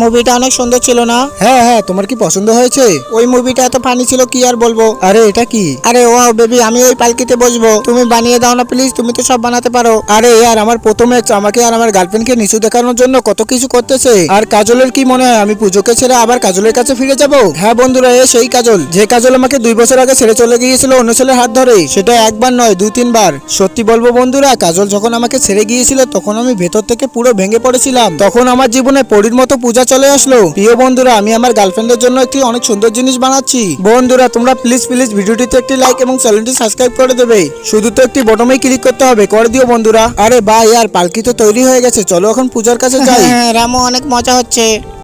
মুভিটা অনেক সুন্দর ছিল না? হ্যাঁ হ্যাঁ, তোমার কি পছন্দ হয়েছে? ওই মুভিটা এত ফানি ছিল কি আর বলবো। আরে এটা কি? আরে ওয়াও বেবি, আমি ওই পালকিতে বসবো, তুমি বানিয়ে দাও না প্লিজ, তুমি তো সব বানাতে পারো। আরে ইয়ার, আমার প্রথম এক্স আমাকে আর আমার গার্লফ্রেন্ডকে নিচু দেখানোর জন্য কত কিছু করতেছে। আর কাজলের কি মনে হয় আমি পুজোকে ছেড়ে আবার কাজলের কাছে ফিরে যাব? হ্যাঁ বন্ধুরা, এ সেই কাজল, যে কাজল আমাকে 2 বছর আগে ছেড়ে চলে গিয়েছিল অন্য ছেলের হাত ধরে। সেটা একবার নয়, 2-3 বার। সত্যি বলবো বন্ধুরা, কাজল যখন আমাকে ছেড়ে গিয়েছিল তখন আমি ভেতর থেকে পুরো ভেঙে পড়েছিলাম। তখন আমার জীবনে পরীর মতো পূজা চলে আসলো। প্রিয় বন্ধুরা, আমি আমার গার্লফ্রেন্ডের জন্য একটি অনেক সুন্দর জিনিস বানাচ্ছি। বন্ধুরা তোমরা প্লিজ প্লিজ ভিডিওটিতে একটি লাইক এবং চ্যানেলটি সাবস্ক্রাইব করে দেবে। শুধু তো একটি বটমেই ক্লিক করতে হবে, করে দিও বন্ধুরা। আরে বাহ ইয়ার, পালকি তো তৈরি হয়ে গেছে, চলো এখন পূজার কাছে যাই। হ্যাঁ রামু, অনেক মজা হচ্ছে।